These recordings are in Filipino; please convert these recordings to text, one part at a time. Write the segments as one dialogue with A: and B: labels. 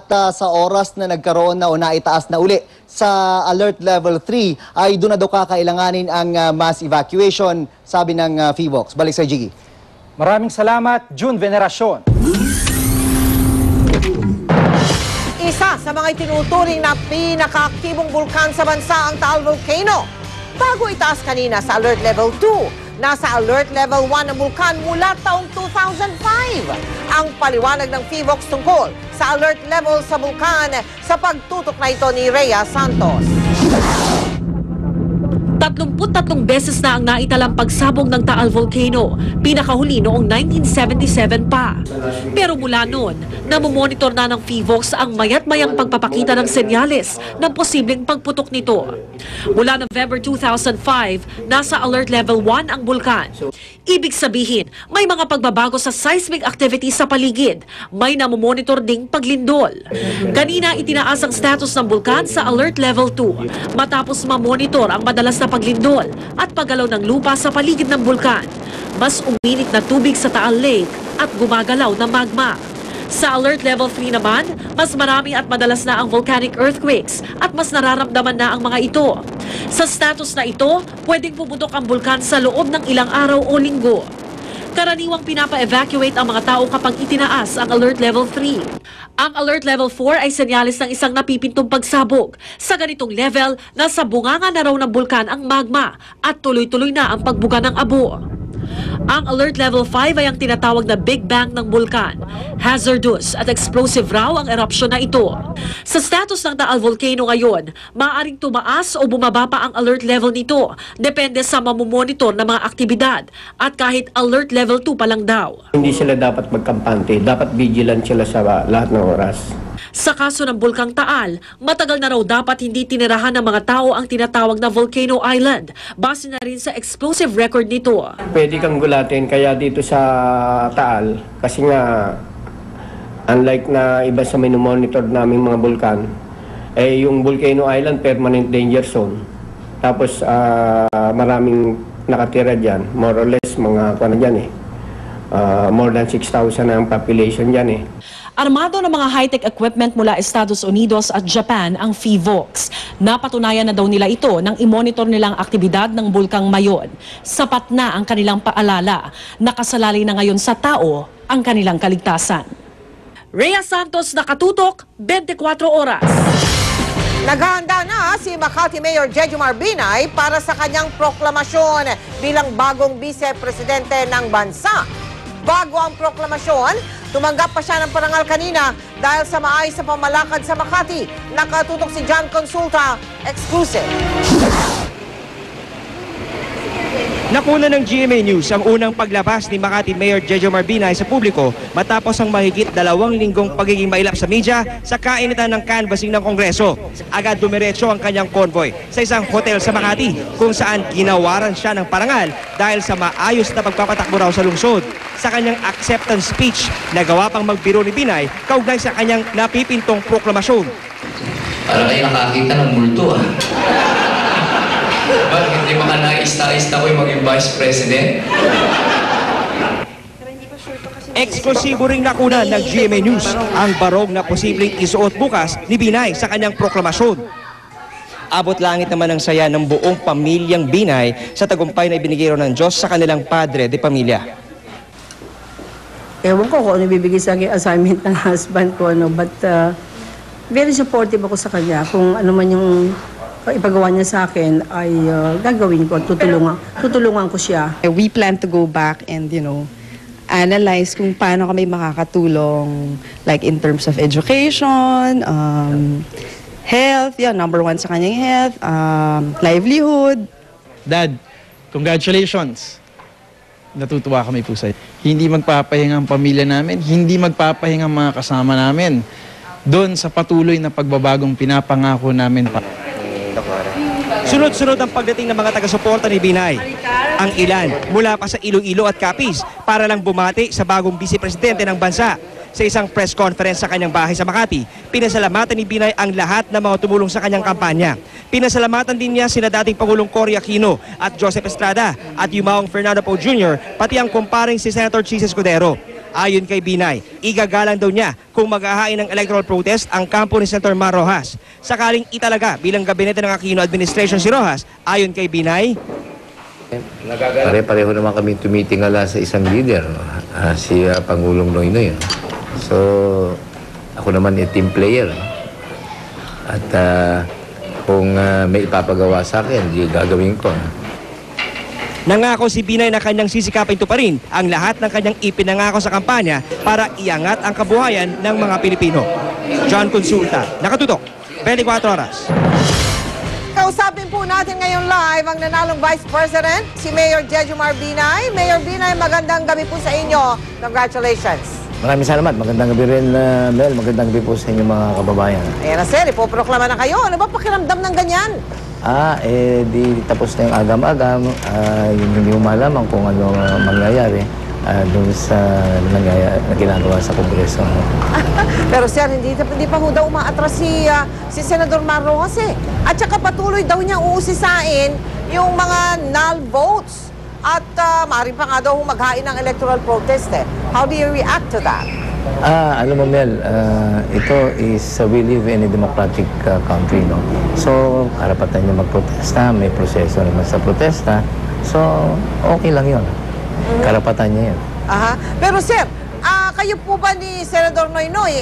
A: sa oras na nagkaroon na o naitaas na uli sa Alert Level 3 ay doon na daw kakailanganin ang mass evacuation, sabi ng PHIVOLCS. Balik sa Jiggy.
B: Maraming salamat, June Veneracion.
C: Isa sa mga itinuturing na pinakaaktibong bulkan sa bansa ang Taal Volcano. Bago itaas kanina sa Alert Level 2, nasa Alert Level 1 ang bulkan mula taong 2005. Ang paliwanag ng PHIVOLCS tungkol sa alert level sa bulkan sa pagtutok na ito ni Rhea Santos.
D: 33 beses na ang naitalang pagsabog ng Taal Volcano, pinakahuli noong 1977 pa. Pero mula noon, namomonitor na ng PHIVOLCS ang mayat-mayang pagpapakita ng senyales ng posibleng pagputok nito. Mula November 2005, nasa Alert Level 1 ang bulkan. Ibig sabihin, may mga pagbabago sa seismic activity sa paligid. May namomonitor ding paglindol. Kanina itinaas ang status ng bulkan sa Alert Level 2 matapos mamonitor ang madalas na paglindol at paggalaw ng lupa sa paligid ng bulkan. Mas uminit na tubig sa Taal Lake at gumagalaw na magma. Sa Alert Level 3 naman, mas marami at madalas na ang volcanic earthquakes at mas nararamdaman na ang mga ito. Sa status na ito, pwedeng pumutok ang bulkan sa loob ng ilang araw o linggo. Karaniwang pinapa-evacuate ang mga tao kapag itinaas ang Alert Level 3. Ang Alert Level 4 ay senyales ng isang napipintong pagsabog. Sa ganitong level, nasa bunganga na raw ng bulkan ang magma at tuloy-tuloy na ang pagbuga ng abo. Ang Alert Level 5 ay ang tinatawag na Big Bang ng bulkan. Hazardous at explosive raw ang erupsyon na ito. Sa status ng Taal Volcano ngayon, maaaring tumaas o bumaba pa ang alert level nito. Depende sa mamomonitor na mga aktibidad at kahit Alert Level 2 pa lang daw.
E: Hindi sila dapat magkampante, dapat vigilant sila sa lahat ng oras.
D: Sa kaso ng Bulkang Taal, matagal na raw dapat hindi tinirahan ng mga tao ang tinatawag na Volcano Island, base na rin sa explosive record nito.
E: Pwede kang gulatin kaya dito sa Taal, kasi nga unlike na iba sa minomonitor naming mga bulkan, yung Volcano Island permanent danger zone. Tapos maraming nakatira dyan, more or less mga more than 6,000 na ang population dyan eh.
D: Armado ng mga high-tech equipment mula Estados Unidos at Japan ang PHIVOLCS. Napatunayan na daw nila ito nang i-monitor nilang aktibidad ng Bulkang Mayon. Sapat na ang kanilang paalala. Nakasalalay na ngayon sa tao ang kanilang kaligtasan. Rhea Santos, nakatutok, 24 oras.
C: Naghahanda na si Makati Mayor Jejomar Binay para sa kanyang proklamasyon bilang bagong vice-presidente ng bansa. Bago ang proklamasyon, tumanggap pa siya ng parangal kanina dahil sa maayos sa pamalakad sa Makati. Nakatutok si John Consulta, exclusive.
F: Nakuna ng GMA News ang unang paglabas ni Makati Mayor Jejomar Binay sa publiko matapos ang mahigit 2 linggong pagiging mailap sa media sa kainitan ng canvassing ng Kongreso. Agad dumiretso ang kanyang convoy sa isang hotel sa Makati kung saan ginawaran siya ng parangal dahil sa maayos na pagpapatakbo raw sa lungsod. Sa kanyang acceptance speech, nagawa pang magbiro ni Binay kaugnay sa kanyang napipintong proklamasyon.
G: Para kayo nakakita ng multo ah. Bakit hindi maka-nais-nais na ko'y maging Vice President?
F: Eksklusibo ring nakuna ng GMA News ang barong na posibleng isuot bukas ni Binay sa kanyang proklamasyon. Abot langit naman ang saya ng buong pamilyang Binay sa tagumpay na ibinigay ng Diyos sa kanilang padre de pamilya.
H: Ewan ko kung ano ibibigay sa akin assignment ng husband ko, but very supportive ako sa kanya. Kung ano man yung ipagawa niya sa akin ay gagawin ko, tutulungan ko siya.
I: We plan to go back and, analyze kung paano kami makakatulong, like in terms of education, health, number 1 sa kanyang health, livelihood.
J: Dad, congratulations. Natutuwa kami po sa'yo. Hindi magpapahinga ang pamilya namin, hindi magpapahinga ang mga kasama namin doon sa patuloy na pagbabagong pinapangako namin pa.
F: Sunod-sunod ang pagdating ng mga taga-suporta ni Binay. Ang ilan mula pa sa Iloilo at Capiz para lang bumati sa bagong vice-presidente ng bansa. Sa isang press conference sa kanyang bahay sa Makati, pinasalamatan ni Binay ang lahat ng mga tumulong sa kanyang kampanya. Pinasalamatan din niya sina dating Pangulong Cory Aquino at Joseph Estrada at Yumaong Fernando Poe Jr. pati ang kumparing si Senator Chis Escudero. Ayon kay Binay, igagalang daw niya kung mag-ahain ng electoral protest ang kampo ni Senator Mar Rojas. Sakaling italaga bilang gabinete ng Aquino administration si Rojas, ayon kay Binay,
K: Pare-pareho naman kami tumitingala sa isang leader, no? Si Pangulong Noynoy. No? So, ako naman team player. No? At kung may ipapagawa sa akin, di gagawin ko. No?
F: Nangako si Binay na kanyang sisikapin tuparin ang lahat ng kanyang ipinangako sa kampanya para iangat ang kabuhayan ng mga Pilipino. John Consulta, nakatutok, 24 oras.
C: Kausapin po natin ngayon live ang nanalong Vice President, si Mayor Jejomar Binay. Mayor Binay, magandang gabi po sa inyo. Congratulations.
K: Maraming salamat. Magandang gabi rin, Mel. Magandang gabi po sa inyo mga kababayan.
C: Ayan na sir, ipoproklama na kayo. Ano ba pakiramdam ng ganyan?
K: Di tapos na yung agam-agam. Yung hindi mo malaman kung ano mangyayari doon sa na ginagawa sa Kongreso.
C: Pero sir, hindi pa ho daw umaatras si Senador Mar Rojas eh. At saka patuloy daw niya uusisain yung mga null votes. At maaari pa nga daw maghain ng electoral protest eh. How do you react to that?
K: Alam mo, Mel, ito is we live in a democratic country, no? So, karapatan niya magprotesta, may proseso naman sa protesta. So, okay lang yun. Karapatan niya yun.
C: Aha. Pero sir, kayo po ba ni Senador Noynoy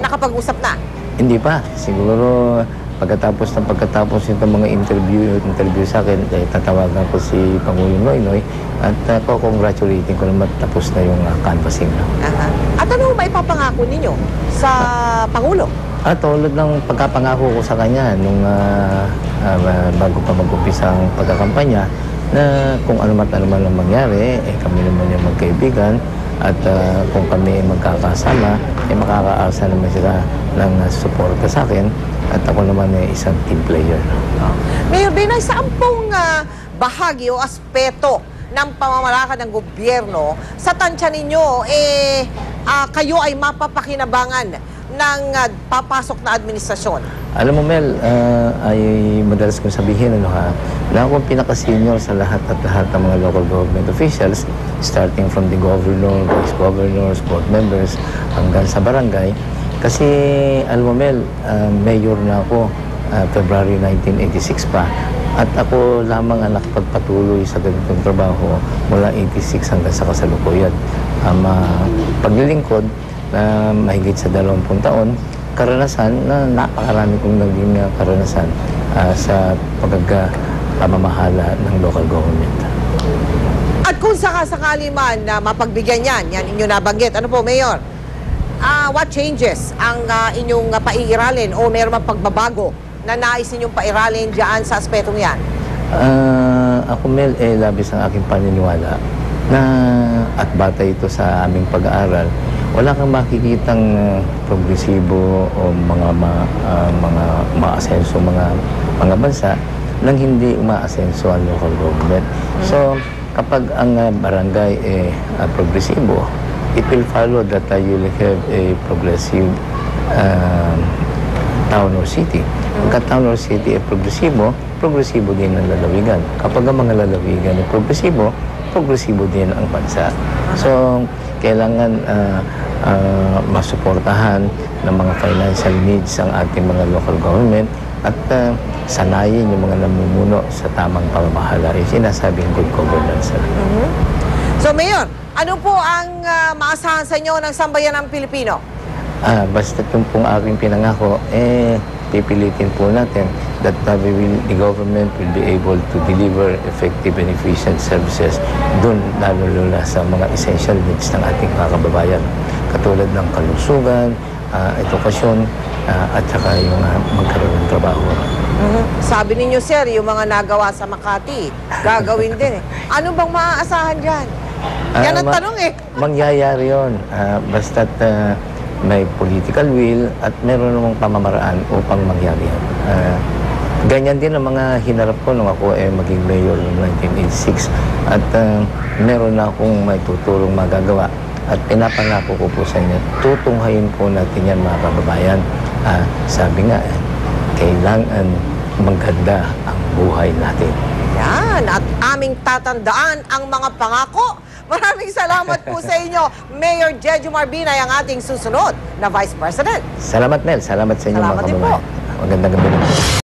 C: nakapag-usap na?
K: Hindi pa. Siguro pagkatapos itong mga interview sa akin, tatawagan ko si Pangulong Noynoy at congratulating ko naman tapos na yung canvassing.
C: Aha. At ano ba ipapangako ninyo sa Pangulo?
K: Tulad ng pagkapangako ko sa kanya nung bago pa mag-umpisa ang pagkakampanya na kung ano man ang mangyari, kami naman yung magkaibigan at kung kami magkakasama, makakaasa naman sila ng suporta sa akin at ako naman isang team player.
C: Mayor Binay, saan pong bahagi o aspeto ng pamamalakad ng gobyerno sa tansya ninyo, kayo ay mapapakinabangan ng papasok na administrasyon?
K: Alam mo, Mel, ay madalas kong sabihin na ako pinaka-senior sa lahat ng mga local government officials, starting from the governor, vice governors, board members, hanggang sa barangay. Kasi, alam mo, Mel, mayor na ako February 1986 pa. At ako lamang ang nakapagpatuloy sa ganitong trabaho mula 86 hanggang sa kasalukuyan. Paglilingkod na mahigit sa 20 taon, karanasan na napakarami kong naging karanasan sa pamamahala ng local government.
C: At kung sakasakali man na mapagbigyan yan inyo nabanggit. Ano po, Mayor? What changes ang inyong paiiralin o mayroon mang pagbabago na nais ninyong pairalin dyan sa aspetong yan?
K: Ako, Mel, labis ang aking paniniwala na at batay ito sa aming pag-aaral, wala kang makikitang progresibo o mga maasenso mga bansa nang hindi umaasenso ang local government. So, kapag ang barangay progresibo, it will follow that you will have a progressive town or city. Pagka town or city ay progresibo din ang lalawigan. Kapag ang mga lalawigan ay progresibo din ang bansa. So, kailangan masuportahan ng mga financial needs ang ating mga local government at sanayin yung mga namumuno sa tamang pamamahala. Sinasabing good governance.
C: So, Mayor, ano po ang maasahan sa inyo ng sambayan ng Pilipino?
K: Basta yung pong aking pinangako, pipilitin po natin that the government will be able to deliver effective and efficient services doon lalo sa mga essential needs ng ating mga kababayan. Katulad ng kalusugan, edukasyon, at saka yung magkaroon ng trabaho.
C: Sabi ninyo, sir, yung mga nagawa sa Makati, gagawin din eh. Ano bang maaasahan dyan? Yan ang tanong eh.
K: Mangyayari yun. Basta't may political will at meron namang pamamaraan upang mangyari yan. Ganyan din ang mga hinarap ko nung ako maging mayor noong 1986 at meron na akong may tutulong magagawa at pinapangako ko po sa inyo, tutunghayin po natin yan mga kababayan. Sabi nga, kailangan maganda ang buhay natin.
C: Yan, at aming tatandaan ang mga pangako Maraming salamat po sa inyo. Mayor Jejo Marbinay ang ating susunod na Vice President.
K: Salamat, Nel. Salamat sa inyo,
C: Salamat
K: mga
C: din po.
K: kababayan. Magandang gabi.